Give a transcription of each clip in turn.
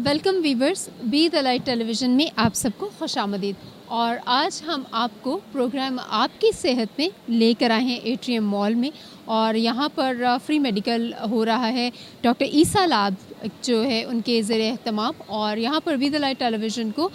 Welcome viewers, be the light television में आप सबको खुशामदीद। और आज हम आपको प्रोग्राम आपकी सेहत में लेकर आए हैं एट्रियम मॉल में। और यहाँ पर फ्री मेडिकल हो रहा है। डॉक्टर ईसा लैब जो है उनके ज़रिए एहतमाम, और यहाँ पर बी द लाइट टेलीविज़न को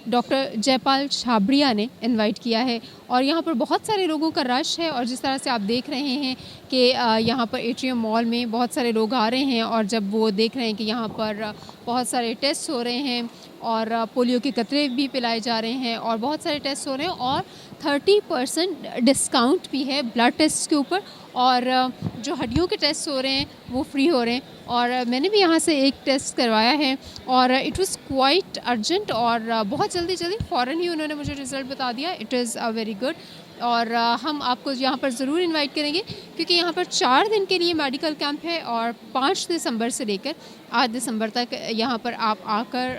डॉक्टर जयपाल छाबड़िया ने इनवाइट किया है। और यहाँ पर बहुत सारे लोगों का रश है, और जिस तरह से आप देख रहे हैं कि यहाँ पर एट्रियम मॉल में बहुत सारे लोग आ रहे हैं, और जब वो देख रहे हैं कि यहाँ पर बहुत सारे टेस्ट हो रहे हैं और पोलियो के कतरे भी पिलाए जा रहे हैं और बहुत सारे टेस्ट हो रहे हैं, और 30% डिस्काउंट भी है ब्लड टेस्ट के ऊपर, और जो हड्डियों के टेस्ट हो रहे हैं वो फ्री हो रहे हैं। और मैंने भी यहाँ से एक टेस्ट करवाया है, और इट वाज क्वाइट अर्जेंट, और बहुत जल्दी फ़ौरन ही उन्होंने मुझे रिज़ल्ट बता दिया। It is very good. और हम आपको यहाँ पर ज़रूर इनवाइट करेंगे, क्योंकि यहाँ पर 4 दिन के लिए मेडिकल कैंप है, और 5 दिसंबर से लेकर 8 दिसंबर तक यहाँ पर आप आकर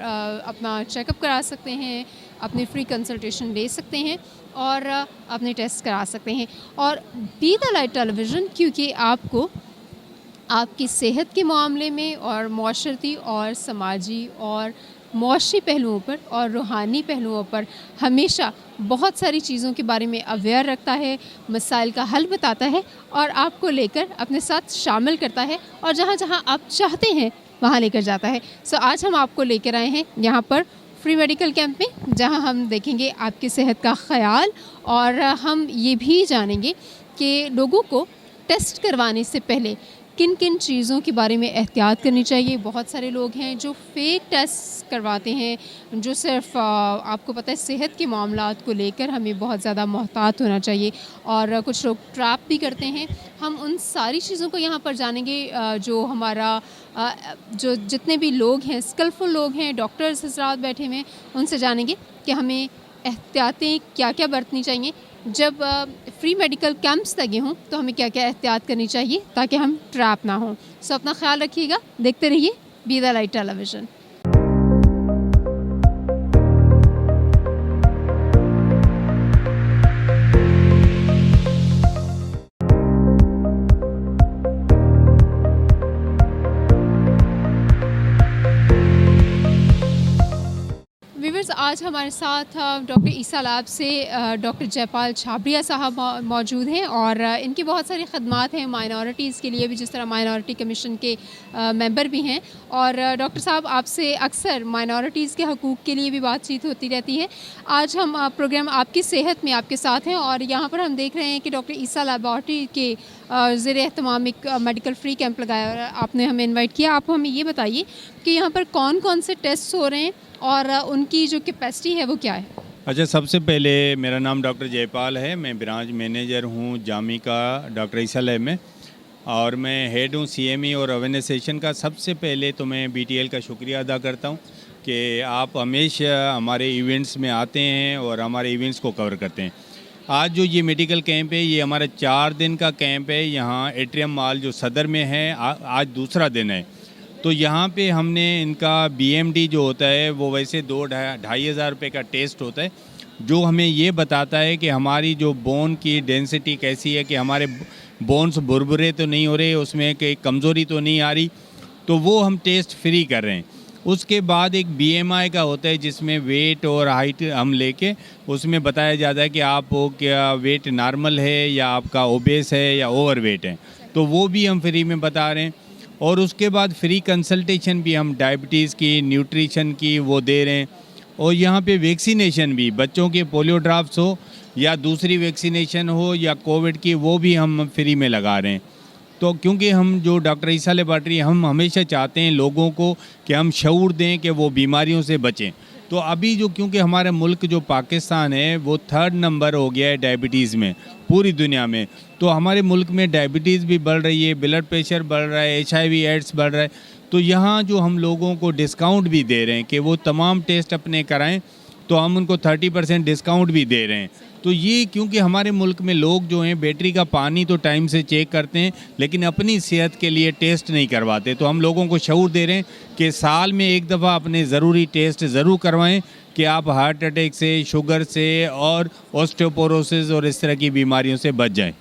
अपना चेकअप करा सकते हैं, अपनी फ्री कंसल्टेशन ले सकते हैं और अपने टेस्ट करा सकते हैं। और बी द लाइट टेलीविज़न क्योंकि आपको आपकी सेहत के मामले में और माशरती और समाजी और मौशी पहलुओं पर और रूहानी पहलुओं पर हमेशा बहुत सारी चीज़ों के बारे में अवेयर रखता है, मसाइल का हल बताता है, और आपको लेकर अपने साथ शामिल करता है, और जहाँ जहाँ आप चाहते हैं वहाँ लेकर जाता है। सो आज हम आपको लेकर आए हैं यहाँ पर फ्री मेडिकल कैंप में, जहाँ हम देखेंगे आपकी सेहत का ख़याल, और हम ये भी जानेंगे कि लोगों को टेस्ट करवाने से पहले किन किन चीज़ों के बारे में एहतियात करनी चाहिए। बहुत सारे लोग हैं जो फेक टेस्ट करवाते हैं, जो सिर्फ आपको पता है सेहत के मामलात को लेकर हमें बहुत ज़्यादा मोहतात होना चाहिए, और कुछ लोग ट्रैप भी करते हैं। हम उन सारी चीज़ों को यहाँ पर जानेंगे। जो हमारा जो जितने भी लोग हैं, स्किलफुल लोग हैं, डॉक्टर्स हज़रात बैठे हुए हैं, उनसे जानेंगे कि हमें एहतियातें क्या क्या बरतनी चाहिए। जब फ्री मेडिकल कैंप्स लगे हों तो हमें क्या क्या एहतियात करनी चाहिए ताकि हम ट्रैप ना हों। सो अपना ख्याल रखिएगा, देखते रहिए B the light television. Viewers, आज हमारे साथ डॉक्टर ईसा लैब से डॉक्टर जयपाल छाबड़िया साहब मौजूद हैं, और इनकी बहुत सारी खदमात हैं माइनॉरिटीज़ के लिए भी, जिस तरह माइनॉरिटी कमीशन के मेंबर भी हैं। और डॉक्टर साहब, आपसे अक्सर माइनॉरिटीज़ के हकूक़ के लिए भी बातचीत होती रहती है। आज हम प्रोग्राम आपकी सेहत में आपके साथ हैं, और यहाँ पर हम देख रहे हैं कि डॉक्टर ईसा लैबॉरेटरी के ज़रिए एहतमाम एक मेडिकल फ्री कैंप लगाया, और आपने हमें इन्वाइट किया। आप हमें ये बताइए कि यहाँ पर कौन कौन से टेस्ट हो रहे हैं और उनकी जो कैपेसिटी है वो क्या है? अच्छा, सबसे पहले मेरा नाम डॉक्टर जयपाल है। मैं ब्रांच मैनेजर हूँ जामी का डॉक्टर ईसा लैब में, और मैं हेड हूँ CME और अवेयरनेस सेशन का। सबसे पहले तो मैं BTL का शुक्रिया अदा करता हूँ कि आप हमेशा हमारे इवेंट्स में आते हैं और हमारे इवेंट्स को कवर करते हैं। आज जो ये मेडिकल कैंप है, ये हमारा 4 दिन का कैंप है। यहाँ एट्रियम मॉल जो सदर में है, आज दूसरा दिन है। तो यहाँ पे हमने इनका BMD जो होता है वो वैसे 2-2,500 रुपये का टेस्ट होता है, जो हमें ये बताता है कि हमारी जो बोन की डेंसिटी कैसी है, कि हमारे बोन्स बुरबुरे तो नहीं हो रहे, उसमें कोई कमज़ोरी तो नहीं आ रही। तो वो हम टेस्ट फ्री कर रहे हैं। उसके बाद एक BMI का होता है, जिसमें वेट और हाइट हम लेके उसमें बताया जाता है कि आप क्या वेट नॉर्मल है या आपका ओबेस है या ओवर वेट है, तो वो भी हम फ्री में बता रहे हैं। और उसके बाद फ्री कंसल्टेशन भी हम डायबिटीज़ की, न्यूट्रिशन की वो दे रहे हैं। और यहाँ पे वैक्सीनेशन भी, बच्चों के पोलियो ड्राफ्ट्स हो या दूसरी वैक्सीनेशन हो या कोविड की, वो भी हम फ्री में लगा रहे हैं। तो क्योंकि हम जो डॉक्टर ईसा लैबॉरेटरी, हम हमेशा चाहते हैं लोगों को कि हम शऊर दें कि वो बीमारियों से बचें। तो अभी जो, क्योंकि हमारा मुल्क जो पाकिस्तान है वो 3rd नंबर हो गया है डायबिटीज़ में पूरी दुनिया में, तो हमारे मुल्क में डायबिटीज़ भी बढ़ रही है, ब्लड प्रेशर बढ़ रहा है, HIV एड्स बढ़ रहा है। तो यहाँ जो हम लोगों को डिस्काउंट भी दे रहे हैं कि वो तमाम टेस्ट अपने कराएं, तो हम उनको 30% डिस्काउंट भी दे रहे हैं। तो ये क्योंकि हमारे मुल्क में लोग जो हैं बैटरी का पानी तो टाइम से चेक करते हैं, लेकिन अपनी सेहत के लिए टेस्ट नहीं करवाते। तो हम लोगों को शऊर दे रहे हैं कि साल में एक दफ़ा अपने ज़रूरी टेस्ट ज़रूर करवाएं, कि आप हार्ट अटैक से, शुगर से और ऑस्टियोपोरोसिस और इस तरह की बीमारियों से बच जाएं।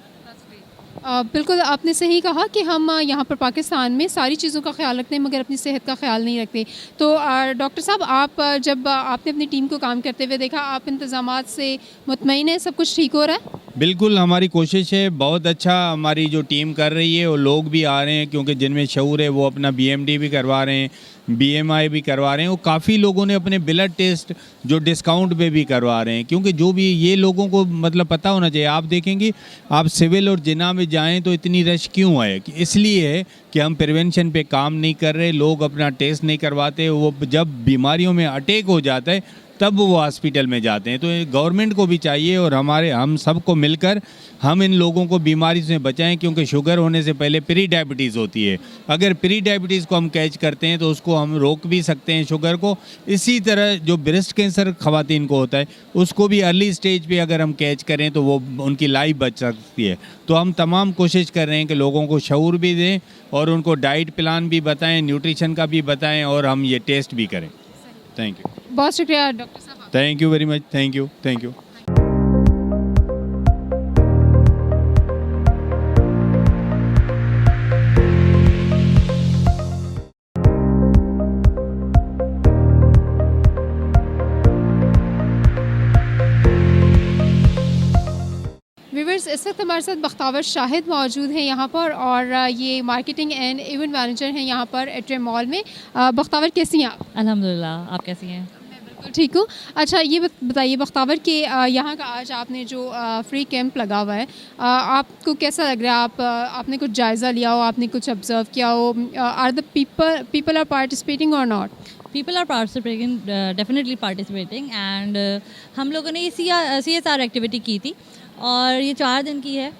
बिल्कुल आपने सही कहा कि हम यहाँ पर पाकिस्तान में सारी चीज़ों का ख़्याल रखते हैं मगर अपनी सेहत का ख़्याल नहीं रखते। तो डॉक्टर साहब आप जब आपने अपनी टीम को काम करते हुए देखा, आप इंतज़ामात से मुतमईन हैं, सब कुछ ठीक हो रहा है? बिल्कुल हमारी कोशिश है, बहुत अच्छा हमारी जो टीम कर रही है और लोग भी आ रहे हैं क्योंकि जिनमें शऊर है वो अपना बीएमडी भी करवा रहे हैं, बीएमआई भी करवा रहे हैं और काफ़ी लोगों ने अपने ब्लड टेस्ट जो डिस्काउंट पे भी करवा रहे हैं क्योंकि जो भी ये लोगों को मतलब पता होना चाहिए। आप देखेंगे आप सिविल और जिना में जाएं तो इतनी रश क्यों है कि इसलिए है कि हम प्रिवेंशन पे काम नहीं कर रहे, लोग अपना टेस्ट नहीं करवाते, वो जब बीमारियों में अटैक हो जाता है तब वो हॉस्पिटल में जाते हैं। तो गवर्नमेंट को भी चाहिए और हम सबको मिलकर हम इन लोगों को बीमारी से बचाएं क्योंकि शुगर होने से पहले प्री डायबिटीज़ होती है। अगर प्री डायबिटीज़ को हम कैच करते हैं तो उसको हम रोक भी सकते हैं शुगर को। इसी तरह जो ब्रेस्ट कैंसर ख़वातीन को होता है उसको भी अर्ली स्टेज पे अगर हम कैच करें तो वो उनकी लाइफ बच सकती है। तो हम तमाम कोशिश कर रहे हैं कि लोगों को शऊर भी दें और उनको डाइट प्लान भी बताएँ, न्यूट्रिशन का भी बताएँ और हम ये टेस्ट भी करें। Thank you. बहुत शुक्रिया डॉक्टर साहब। Thank you very much. Thank you. Thank you. Viewers, इस वक्त हमारे साथ बख्तावर शाहिद मौजूद हैं यहाँ पर और ये मार्केटिंग एंड इवेंट मैनेजर हैं यहाँ पर एट्रियम मॉल में। बख्तावर कैसी हैं आप? अल्हम्दुलिल्लाह, आप कैसी हैं? मैं बिल्कुल ठीक हूँ। अच्छा ये बताइए बख्तावर कि यहाँ का आज आपने जो फ्री कैंप लगा हुआ है, आपको कैसा लग रहा है? आपने कुछ जायज़ा लिया हो, आपने कुछ ऑब्ज़र्व किया हो? Are the people are participating और not? People are participating, definitely participating and हम लोगों ने ये CSR एक्टिविटी की थी और ये 4 दिन की है।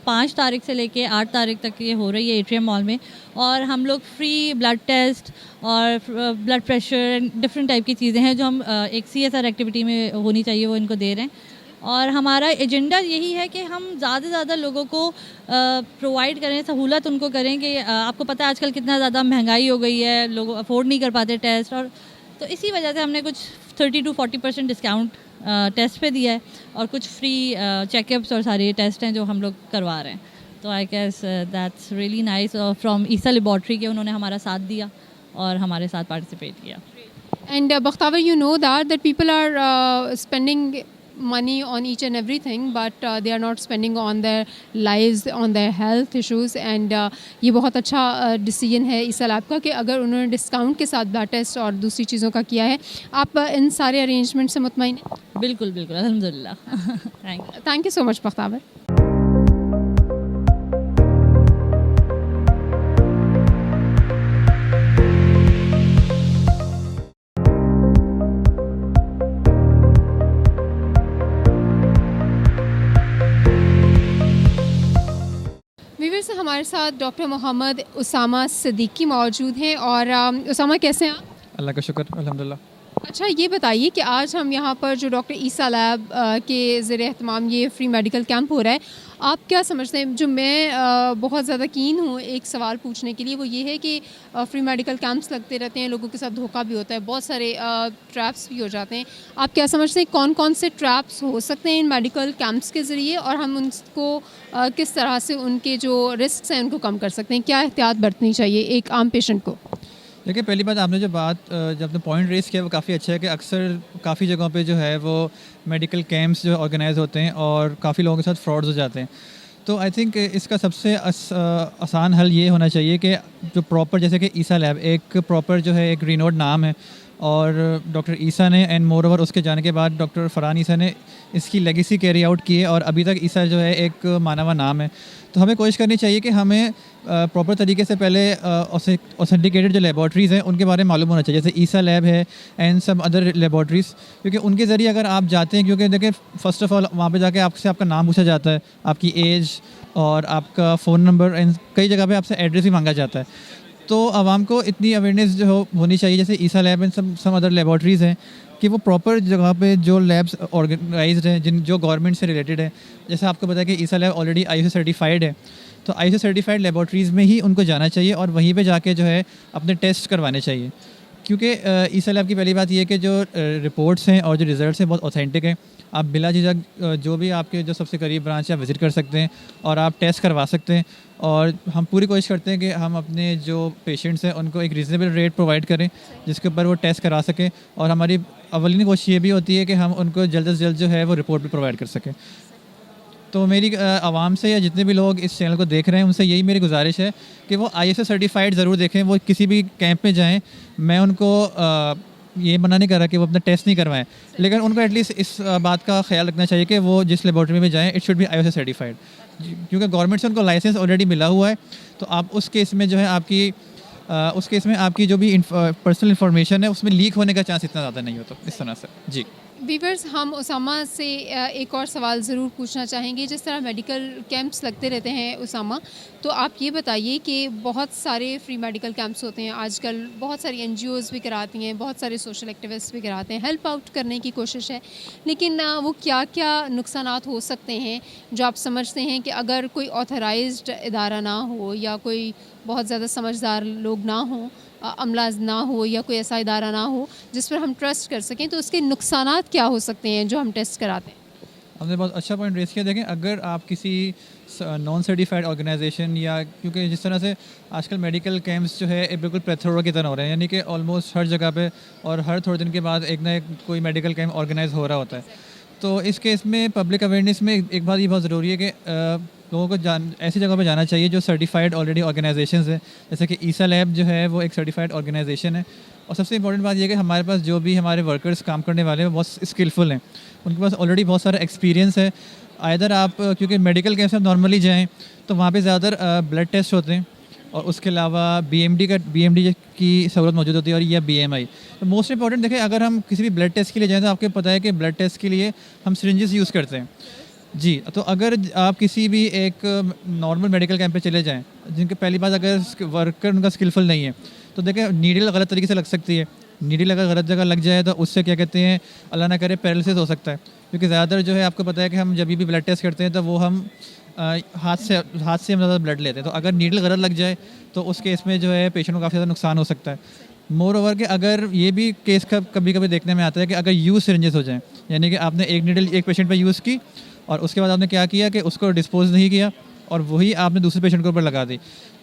5 तारीख से लेके 8 तारीख तक ये हो रही है एट्रियम मॉल में और हम लोग फ्री ब्लड टेस्ट और blood pressure and different type की चीज़ें हैं जो हम एक CSR एक्टिविटी में होनी चाहिए वो इनको दे रहे हैं। और हमारा एजेंडा यही है कि हम ज़्यादा से ज़्यादा लोगों को प्रोवाइड करें, सहूलत उनको करें कि आपको पता है आजकल कितना ज़्यादा महंगाई हो गई है, लोग अफोर्ड नहीं कर पाते टेस्ट, और तो इसी वजह से हमने कुछ 30 to 40% डिस्काउंट टेस्ट पे दिया है और कुछ फ्री चेकअप्स और सारे टेस्ट हैं जो हम लोग करवा रहे हैं। तो I guess that's really nice from Isa laboratory के उन्होंने हमारा साथ दिया और हमारे साथ पार्टिसिपेट किया। And Bakhtavar, you know that people are spending money on each and everything, but they are not spending on their lives, on their health issues. And ये बहुत अच्छा डिसीजन है ईसा लैब का कि अगर उन्होंने डिस्काउंट के साथ ब्लड टेस्ट और दूसरी चीज़ों का किया है। आप इन सारे अरेंजमेंट से मुतमईन हैं? बिल्कुल बिल्कुल, अल्हम्दुलिल्लाह। Thank you so much Bakhtawar. Viewers, हमारे साथ डॉक्टर मोहम्मद उसामा सिद्दीकी मौजूद हैं। और उसामा कैसे हैं आप? अल्लाह का शुक्र, अल्हम्दुलिल्लाह। अच्छा ये बताइए कि आज हम यहाँ पर जो डॉक्टर ईसा लैब के ज़रिए एहतमाम ये फ्री मेडिकल कैंप हो रहा है, आप क्या समझते हैं? जो मैं बहुत ज़्यादा कीन हूँ एक सवाल पूछने के लिए, वो ये है कि फ्री मेडिकल कैंप्स लगते रहते हैं, लोगों के साथ धोखा भी होता है, बहुत सारे ट्रैप्स भी हो जाते हैं। आप क्या समझते हैं कौन कौन से ट्रैप्स हो सकते हैं इन मेडिकल कैंप्स के ज़रिए, और हम उनको किस तरह से उनके जो रिस्क हैं उनको कम कर सकते हैं? क्या एहतियात बरतनी चाहिए एक आम पेशेंट को? देखिए, पहली बात आपने जो आपने पॉइंट रेस किया वो काफ़ी अच्छा है कि अक्सर काफ़ी जगहों पे जो है वो मेडिकल कैंप्स जो ऑर्गेनाइज होते हैं और काफ़ी लोगों के साथ फ्रॉड्स हो जाते हैं। तो आई थिंक इसका सबसे आसान हल ये होना चाहिए कि जो प्रॉपर, जैसे कि ईसा लैब एक प्रॉपर जो है एक रिनोड नाम है और डॉक्टर ईसा ने एंड मोर ओवर उसके जाने के बाद डॉक्टर फरहान ईसा ने इसकी लेगेसी कैरी आउट की है और अभी तक ईसा जो है एक मानवा नाम है। तो हमें कोशिश करनी चाहिए कि हमें प्रॉपर तरीके से पहले ऑथेंटिकेटेड जो लेबॉर्ट्रीज़ हैं उनके बारे में मालूम होना चाहिए, जैसे ईसा लैब है एंड सब अदर लेबॉर्ट्रीज़, क्योंकि उनके ज़रिए अगर आप जाते हैं, क्योंकि देखिए फ़र्स्ट ऑफ़ ऑल वहाँ पे जाके आपसे आपका नाम पूछा जाता है, आपकी एज और आपका फ़ोन नंबर एंड कई जगह पे आपसे एड्रेस भी मांगा जाता है। तो आवाम को इतनी अवेयरनेस जो होनी चाहिए, जैसे ईसा lab and some other laboratories हैं, कि वो प्रॉपर जगह पे जो लैब्स ऑर्गेनाइज्ड हैं जो गवर्नमेंट से रिलेटेड है। जैसे आपको पता है कि ईसा लैब ऑलरेडी ISO सर्टिफाइड है, तो ISO सर्टिफाइड लेबॉर्ट्रीज़ में ही उनको जाना चाहिए और वहीं पे जाके जो है अपने टेस्ट करवाने चाहिए, क्योंकि ईसा लैब की पहली बात ये है कि जो रिपोर्ट्स हैं और जो रिज़ल्ट्स हैं बहुत ऑथेंटिक हैं। आप बिला झिझक जो भी आपके जो सबसे करीब ब्रांच है आप विज़िट कर सकते हैं और आप टेस्ट करवा सकते हैं। और हम पूरी कोशिश करते हैं कि हम अपने जो पेशेंट्स हैं उनको एक रीज़नेबल रेट प्रोवाइड करें जिसके ऊपर वो टेस्ट करा सकें। और हमारी अवलिनी कोशिश ये भी होती है कि हम उनको जल्द से जल्द जो है वो रिपोर्ट भी प्रोवाइड कर सकें। तो मेरी आवाम से या जितने भी लोग इस चैनल को देख रहे हैं उनसे यही मेरी गुजारिश है कि वो ISO सर्टिफाइड ज़रूर देखें। वो किसी भी कैंप में जाएं, मैं उनको ये मना नहीं कर रहा कि वो अपना टेस्ट नहीं करवाएं, लेकिन उनको एटलीस्ट इस बात का ख्याल रखना चाहिए कि वो जिस लेबॉर्ट्री में जाएं it should be ISO certified, क्योंकि गवर्नमेंट से उनको लाइसेंस ऑलरेडी मिला हुआ है। तो आप उस केस में जो है आपकी जो भी पर्सनल इन्फॉर्मेशन है उसमें लीक होने का चांस इतना ज़्यादा नहीं होता इस तरह से। जी वीवर्स, हम उसामा से एक और सवाल ज़रूर पूछना चाहेंगे। जिस तरह मेडिकल कैंप्स लगते रहते हैं उसामा, तो आप ये बताइए कि बहुत सारे फ्री मेडिकल कैंप्स होते हैं आजकल, बहुत सारी NGOs भी कराती हैं, बहुत सारे सोशल एक्टिविस्ट भी कराते हैं, हेल्प आउट करने की कोशिश है, लेकिन वो क्या क्या नुकसानात हो सकते हैं जो आप समझते हैं कि अगर कोई ऑथराइज्ड इदारा ना हो या कोई बहुत ज़्यादा समझदार लोग ना हों, अमला ना हो या कोई ऐसा इदारा ना हो जिस पर हम ट्रस्ट कर सकें, तो उसके नुकसानात क्या हो सकते हैं जो हम टेस्ट कराते हैं? आपने बहुत अच्छा पॉइंट रेस किया। देखें, अगर आप किसी नॉन सर्टिफाइड ऑर्गेनाइजेशन या क्योंकि जिस तरह से आजकल मेडिकल कैंप्स जो है एक बिल्कुल प्लेथोरा की तरह हो रहे हैं, यानी कि ऑलमोस्ट हर जगह पे और हर थोड़े दिन के बाद एक ना एक कोई मेडिकल कैंप ऑर्गेनाइज हो रहा होता है। तो इस केस में पब्लिक अवेयरनेस में एक बात ये बहुत ज़रूरी है कि लोगों को ऐसी जगह पे जाना चाहिए जो सर्टिफाइड ऑलरेडी ऑर्गेनाइजेशंस है, जैसे कि ईसा लैब जो है वो एक सर्टिफाइड ऑर्गेनाइजेशन है। और सबसे इंपॉर्टेंट बात यह है कि हमारे पास जो भी हमारे वर्कर्स काम करने वाले हैं वो बहुत स्किलफुल हैं, उनके पास ऑलरेडी बहुत सारा एक्सपीरियंस है। आइदर आप क्योंकि मेडिकल कैंप से नॉर्मली जाएँ तो वहाँ पर ज़्यादातर ब्लड टेस्ट होते हैं और उसके अलावा BMD की सहूलत मौजूद होती है और या BMI। तो मोस्ट इंपॉर्टेंट देखें, अगर हम किसी भी ब्लड टेस्ट के लिए जाएँ तो आपको पता है कि ब्लड टेस्ट के लिए हम सिरिंजेस यूज़ करते हैं। जी, तो अगर आप किसी भी एक नॉर्मल मेडिकल कैंप पे चले जाएं जिनके पहली बात अगर वर्कर उनका स्किलफुल नहीं है तो देखें नीडल गलत तरीके से लग सकती है। नीडल अगर गलत जगह लग जाए तो उससे क्या कहते हैं, अल्लाह ना करे, पैरालिसिस हो सकता है। क्योंकि ज़्यादातर जो है आपको पता है कि हम जब भी ब्लड टेस्ट करते हैं तो वो हम हाथ से हम ज़्यादा ब्लड लेते हैं। तो अगर नीडल गलत लग जाए तो उस केस में जो है पेशेंट को काफ़ी ज़्यादा नुकसान हो सकता है। मोर ओवर कि अगर ये भी केस कभी कभी देखने में आता है कि अगर यूज़ सिरिंजेस हो जाएँ, यानी कि आपने एक नीडल एक पेशेंट पर यूज़ की और उसके बाद आपने क्या किया कि उसको डिस्पोज नहीं किया और वही आपने दूसरे पेशेंट के ऊपर लगा दी,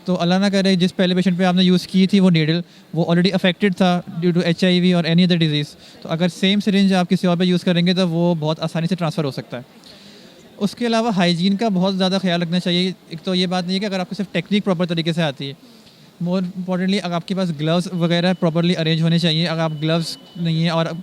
तो अल्लाह ना करे जिस पहले पेशेंट पे आपने यूज़ की थी वो नीडल वो ऑलरेडी अफेक्टेड था ड्यू टू HIV और एनी अदर डिजीज़, तो अगर सेम सिरिंज आप किसी और पे यूज़ करेंगे तो वो बहुत आसानी से ट्रांसफ़र हो सकता है। उसके अलावा हाइजीन का बहुत ज़्यादा ख्याल रखना चाहिए। एक तो ये बात नहीं है कि अगर आपको सिर्फ टेक्निक प्रॉपर तरीके से आती है, मोर इम्पॉर्टेंटली अगर आपके पास ग्लव्स वगैरह प्रॉपरली अरेंज होने चाहिए। अगर आप ग्लव्स नहीं है और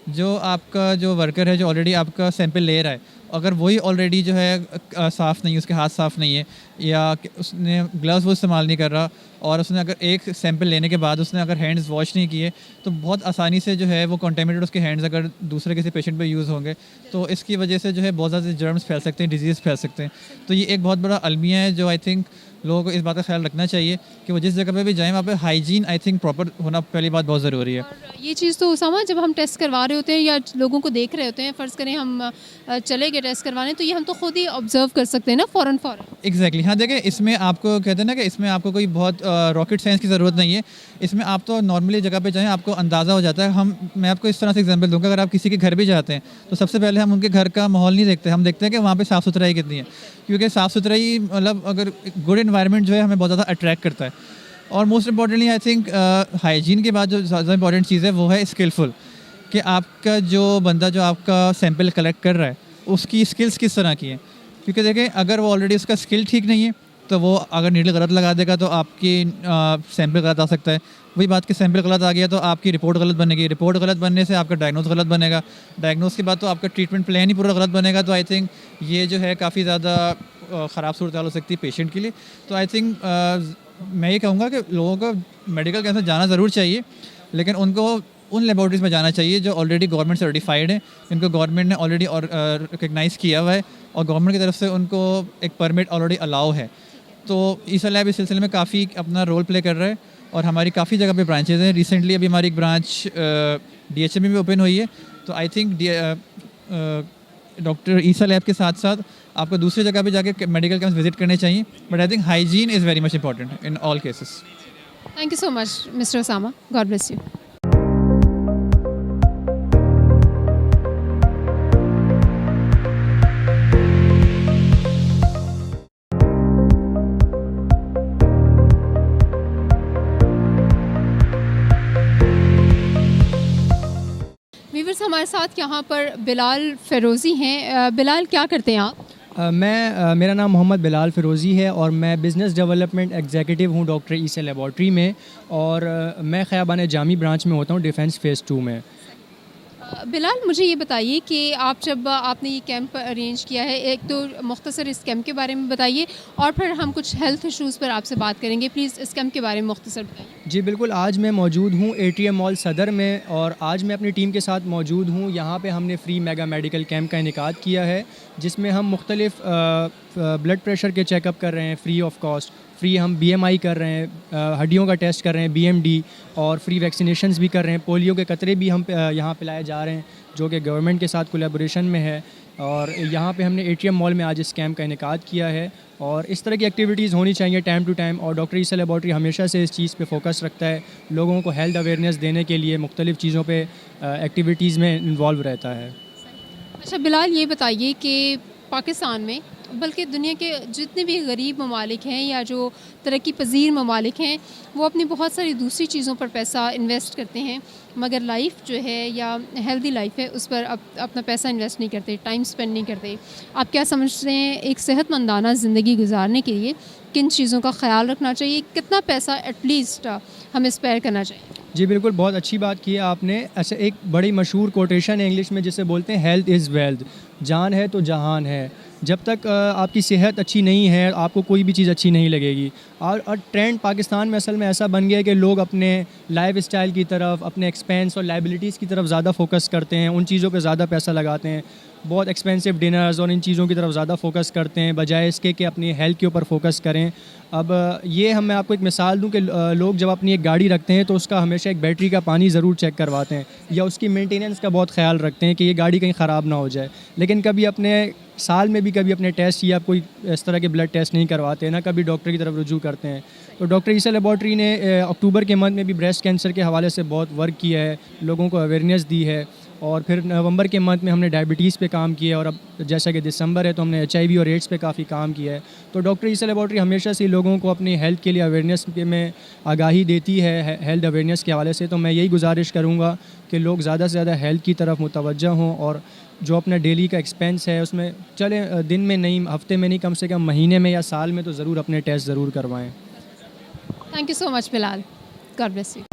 जो आपका जो वर्कर है जो ऑलरेडी आपका सैंपल ले रहा है अगर वही ऑलरेडी जो है साफ़ नहीं है, उसके हाथ साफ़ नहीं है या उसने ग्लव्स वो इस्तेमाल नहीं कर रहा और उसने अगर एक सैंपल लेने के बाद उसने अगर हैंड्स वॉश नहीं किए तो बहुत आसानी से जो है वो कॉन्टेमिनेटेड उसके हैंड्स अगर दूसरे किसी पेशेंट पे यूज़ होंगे तो इसकी वजह से जो है बहुत ज़्यादा जर्म्स फैल सकते हैं, डिजीज़ फैल सकते हैं। तो ये एक बहुत बड़ा अलमिया है जो आई थिंक लोगों को इस बात का ख्याल रखना चाहिए कि वो जिस जगह पे भी जाएं वहाँ पे हाइजीन आई थिंक प्रॉपर होना पहली बात बहुत ज़रूरी है। और ये चीज़ तो उसामा जब हम टेस्ट करवा रहे होते हैं या लोगों को देख रहे होते हैं, फ़र्ज़ करें हम चले गए टेस्ट करवाने, तो ये हम तो खुद ही ऑब्जर्व कर सकते हैं ना फ़ौरन। एग्जैक्टली हाँ, देखें इसमें आपको कहते हैं ना कि इसमें आपको कोई बहुत रॉकेट साइंस की ज़रूरत नहीं है। इसमें आप तो नॉर्मली जगह पे जाएं आपको अंदाज़ा हो जाता है। मैं आपको इस तरह से एग्जांपल दूंगा, अगर आप किसी के घर भी जाते हैं तो सबसे पहले हम उनके घर का माहौल नहीं देखते, हम देखते हैं कि वहाँ पे साफ़ सुथराई कितनी है, क्योंकि साफ़ सुथराई मतलब अगर गुड एनवायरनमेंट जो है हमें बहुत ज़्यादा अट्रैक्ट करता है। और मोस्ट इंपॉर्टेंटली आई थिंक हाइजीन के बाद जो ज़्यादा इंपॉर्टेंट चीज़ है वो है स्किलफुल, कि आपका जो बंदा जो आपका सैंपल कलेक्ट कर रहा है उसकी स्किल्स किस तरह की हैं। क्योंकि देखें अगर वो ऑलरेडी उसका स्किल ठीक नहीं है तो वो अगर नीडल गलत लगा देगा तो आपकी सैंपल गलत आ सकता है। वही बात कि सैंपल गलत आ गया तो आपकी रिपोर्ट गलत बनेगी, रिपोर्ट गलत बनने से आपका डायग्नोस गलत बनेगा, डायग्नोस के बाद तो आपका ट्रीटमेंट प्लान ही पूरा गलत बनेगा। तो आई थिंक ये जो है काफ़ी ज़्यादा ख़राब सूरत हाल हो सकती है पेशेंट के लिए। तो आई थिंक मैं ये कहूँगा कि लोगों को मेडिकल कैंप जाना ज़रूर चाहिए, लेकिन उनको उन लेबॉर्ट्रीज़ में जाना चाहिए जो ऑलरेडी गवर्नमेंट सर्टिफाइड है, इनको गवर्नमेंट ने ऑलरेडी रिकगनाइज़ किया हुआ है और गवर्नमेंट की तरफ से उनको एक परमिट ऑलरेडी अलाउ है। तो ईसा लैब इस सिलसिले में काफ़ी अपना रोल प्ले कर रहा है और हमारी काफ़ी जगह पे ब्रांचेज़ हैं। रिसेंटली अभी हमारी एक ब्रांच DHM में भी ओपन हुई है। तो I think doctor Isa lab के साथ साथ आपको दूसरी जगह पे जाके मेडिकल कैंप्स विजिट करने चाहिए, but I think hygiene is very much important in all cases. Thank you so much mister Usama, god bless you. हमारे साथ यहाँ पर बिलाल फ़िरोज़ी हैं। बिलाल, क्या करते हैं आप? मेरा नाम मोहम्मद बिलाल फ़िरोज़ी है और मैं बिज़नेस डेवलपमेंट एग्जीक्यूटिव हूँ डॉक्टर ईसा लेबॉर्ट्री में, और मैं ख़याबान जामी ब्रांच में होता हूँ डिफेंस फ़ेज़ 2 में। बिलाल, मुझे ये बताइए कि आप जब आपने ये कैंप अरेंज किया है, एक तो मुख्तसर इस कैंप के बारे में बताइए और फिर हम कुछ हेल्थ इश्यूज़ पर आपसे बात करेंगे। प्लीज़ इस कैंप के बारे में मुख्तसर बताइए। जी बिल्कुल, आज मैं मौजूद हूँ एटीएम मॉल सदर में, और आज मैं अपनी टीम के साथ मौजूद हूँ। यहाँ पे हमने फ्री मेगा मेडिकल कैंप का इनेकाद किया है, जिसमें हम मुख्तलिफ़ ब्लड प्रेशर के चेकअप कर रहे हैं फ्री ऑफ कॉस्ट। फ्री हम BMI कर रहे हैं, हड्डियों का टेस्ट कर रहे हैं BMD, और फ्री वैक्सीनेशंस भी कर रहे हैं। पोलियो के कतरे भी हम यहाँ पिलाए जा रहे हैं, जो कि गवर्नमेंट के साथ कोलैबोरेशन में है। और यहाँ पे हमने एटीएम मॉल में आज इस कैंप का इनेकाद किया है, और इस तरह की एक्टिविटीज़ होनी चाहिए टाइम टू टाइम। और डॉक्टर ईसा लेबॉर्ट्री हमेशा से इस चीज़ पे फोकस रखता है, लोगों को हेल्थ अवेयरनेस देने के लिए मुख्तलिफ़ चीज़ों पे एक्टिविटीज़ में इन्वॉल्व रहता है। अच्छा बिलाल, ये बताइए कि पाकिस्तान में, बल्कि दुनिया के जितने भी गरीब ममालिक हैं या जो तरक्की पजीर ममालिक हैं, वो अपनी बहुत सारी दूसरी चीज़ों पर पैसा इन्वेस्ट करते हैं, मगर लाइफ जो है या हेल्दी लाइफ है उस पर अपना पैसा इन्वेस्ट नहीं करते, टाइम स्पेंड नहीं करते। आप क्या समझते हैं, एक सेहतमंदाना ज़िंदगी गुजारने के लिए किन चीज़ों का ख्याल रखना चाहिए, कितना पैसा एटलीस्ट हमें स्पेयर करना चाहिए? जी बिल्कुल, बहुत अच्छी बात की है आपने। ऐसे एक बड़ी मशहूर कोटेशन है इंग्लिश में जिसे बोलते हैं हेल्थ इज़ वेल्थ, जान है तो जहान है। जब तक आपकी सेहत अच्छी नहीं है, आपको कोई भी चीज़ अच्छी नहीं लगेगी। और ट्रेंड पाकिस्तान में असल में ऐसा बन गया है कि लोग अपने लाइफ स्टाइल की तरफ, अपने एक्सपेंस और लाइबिलिटीज़ की तरफ ज़्यादा फोकस करते हैं, उन चीज़ों पे ज़्यादा पैसा लगाते हैं, बहुत एक्सपेंसिव डिनर्स और इन चीज़ों की तरफ ज़्यादा फोकस करते हैं, बजाय इसके कि अपनी हेल्थ के ऊपर फोकस करें। अब मैं आपको एक मिसाल दूं कि लोग जब अपनी एक गाड़ी रखते हैं तो उसका हमेशा एक बैटरी का पानी ज़रूर चेक करवाते हैं, या उसकी मेंटेनेंस का बहुत ख्याल रखते हैं कि ये गाड़ी कहीं ख़राब ना हो जाए। लेकिन कभी अपने साल में भी कभी अपने टेस्ट या कोई इस तरह के ब्लड टेस्ट नहीं करवाते, ना कभी डॉक्टर की तरफ रुजू करते हैं। तो डॉक्टर ईसा लेबॉर्ट्री ने अक्टूबर के मंथ में भी ब्रेस्ट कैंसर के हवाले से बहुत वर्क किया है, लोगों को अवेयरनेस दी है। और फिर नवंबर के मंथ में हमने डायबिटीज़ पे काम किया है, और अब जैसा कि दिसंबर है तो हमने HIV और एड्स पे काफ़ी काम किया है। तो डॉक्टर ईसा लेबॉर्ट्री हमेशा से लोगों को अपनी हेल्थ के लिए अवेयरनेस में आगाही देती है, हेल्थ अवेयरनेस के हवाले से। तो मैं यही गुजारिश करूँगा कि लोग ज़्यादा से ज़्यादा हेल्थ की तरफ मुतवज्जह हों, और जो अपना डेली का एक्सपेंस है उसमें चलें, दिन में नहीं, हफ्ते में नहीं, कम से कम महीने में या साल में तो ज़रूर अपने टेस्ट ज़रूर करवाएँ। Thank you so much Bilal, God bless you.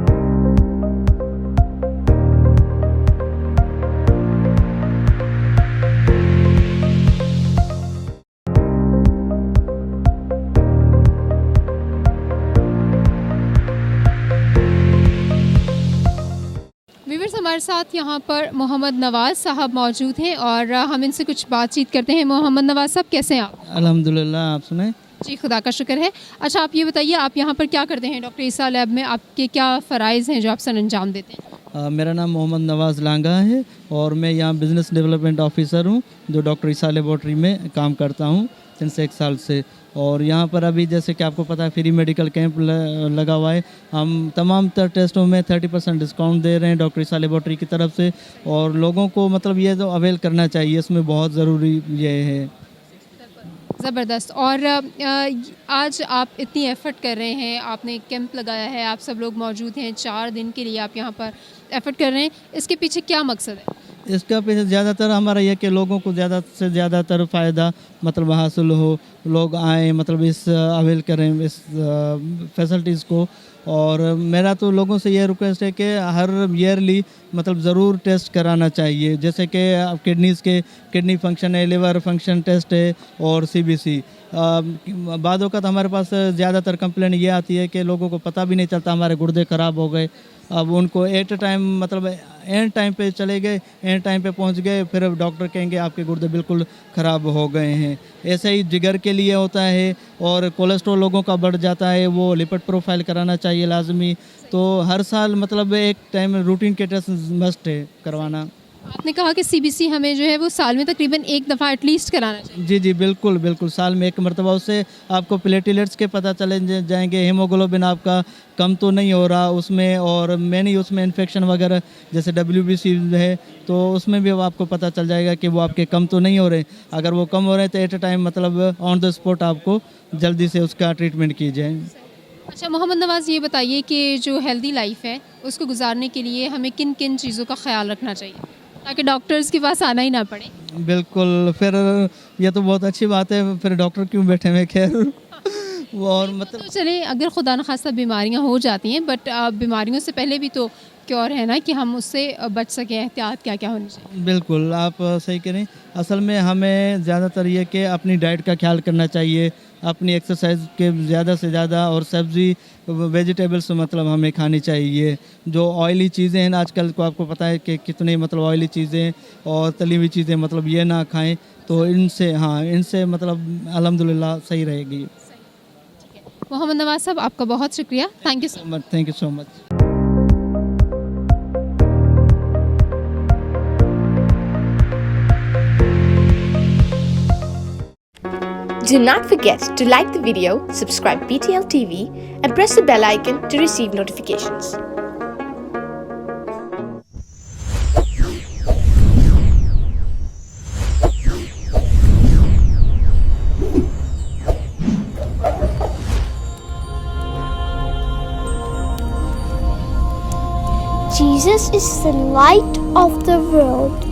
Viewers, हमारे साथ यहाँ पर मोहम्मद नवाज़ साहब मौजूद हैं और हम इनसे कुछ बातचीत करते हैं। मोहम्मद नवाज़ साहब, कैसे हैं आप? अल्हम्दुलिल्लाह, आप सुनाएं? जी, खुदा का शुक्र है। अच्छा, आप ये बताइए, आप यहाँ पर क्या करते हैं? डॉक्टर ईसा लैब में आपके क्या फ़राइज़ हैं जो आप सर अंजाम देते हैं? मेरा नाम मोहम्मद नवाज़ लांगा है और मैं यहाँ बिज़नेस डेवलपमेंट ऑफिसर हूँ, जो डॉक्टर ईसा लेबॉर्ट्री में काम करता हूँ जिनसे 1 साल से। और यहाँ पर अभी जैसे कि आपको पता है फ्री मेडिकल कैंप लगा हुआ है। हम तमाम टेस्टों में 30% डिस्काउंट दे रहे हैं डॉक्टर ईसा लेबॉर्ट्री की तरफ से, और लोगों को मतलब ये तो अवेल करना चाहिए, इसमें बहुत ज़रूरी ये है। ज़बरदस्त। और आज आप इतनी एफ़र्ट कर रहे हैं, आपने कैंप लगाया है, आप सब लोग मौजूद हैं, 4 दिन के लिए आप यहाँ पर एफ़र्ट कर रहे हैं, इसके पीछे क्या मकसद है? इसका पीछे ज़्यादातर हमारा यह कि लोगों को ज़्यादा से ज़्यादातर फ़ायदा मतलब हासिल हो, लोग आएँ, मतलब इस अवेल करें इस फैसिलिटीज़ को। और मेरा तो लोगों से ये रिक्वेस्ट है कि हर ईयरली मतलब ज़रूर टेस्ट कराना चाहिए, जैसे कि किडनी फंक्शन है, लिवर फंक्शन टेस्ट है और CBC। बाद वक़्त हमारे पास ज़्यादातर कंप्लेंट ये आती है कि लोगों को पता भी नहीं चलता हमारे गुर्दे ख़राब हो गए। अब उनको एट टाइम मतलब एंड टाइम पे चले गए, एंड टाइम पे पहुंच गए, फिर डॉक्टर कहेंगे आपके गुर्दे बिल्कुल ख़राब हो गए हैं। ऐसे ही जिगर के लिए होता है, और कोलेस्ट्रॉल लोगों का बढ़ जाता है, वो लिपिड प्रोफाइल कराना चाहिए लाजमी। तो हर साल मतलब एक टाइम रूटीन के टेस्ट मस्ट है करवाना। आपने कहा कि CBC हमें जो है वो साल में तकरीबन 1 दफ़ा एटलीस्ट कराना चाहिए। जी बिल्कुल बिल्कुल, साल में 1 मरतबा। उससे आपको प्लेटलेट्स के पता चले जाएंगे, हीमोग्लोबिन आपका कम तो नहीं हो रहा उसमें, और मैंने उसमें इन्फेक्शन वगैरह जैसे WBC है तो उसमें भी आपको पता चल जाएगा कि वो आपके कम तो नहीं हो रहे। अगर वो कम हो रहे हैं तो एट अ टाइम मतलब ऑन द स्पॉट आपको जल्दी से उसका ट्रीटमेंट की जाए। अच्छा मोहम्मद नवाज़, ये बताइए कि जो हेल्दी लाइफ है उसको गुजारने के लिए हमें किन किन चीज़ों का ख्याल रखना चाहिए? ताकि डॉक्टर्स के पास आना ही ना पड़े। बिल्कुल, फिर ये तो बहुत अच्छी बात है, फिर डॉक्टर क्यों बैठे हुए, खैर वो और मतलब तो चले अगर खुदा न खास्ता बीमारियां हो जाती हैं, बट बीमारियों से पहले भी तो क्योर है ना कि हम उससे बच सकें, एहतियात क्या क्या होनी चाहिए? बिल्कुल आप सही कह रहे हैं। असल में हमें ज़्यादातर ये कि अपनी डाइट का ख्याल करना चाहिए, अपनी एक्सरसाइज के ज़्यादा से ज़्यादा, और सब्ज़ी वेजिटेबल्स मतलब हमें खानी चाहिए। जो ऑयली चीज़ें हैं आजकल को आपको पता है कि कितनी मतलब ऑयली चीज़ें और तली हुई चीज़ें मतलब ये ना खाएं, तो इनसे मतलब अल्हम्दुलिल्लाह सही रहेगी। मोहम्मद नवाज साहब, आपका बहुत शुक्रिया, thank you so much. Thank you so much. Do not forget to like the video, subscribe BTL TV and press the bell icon to receive notifications. Jesus is the light of the world.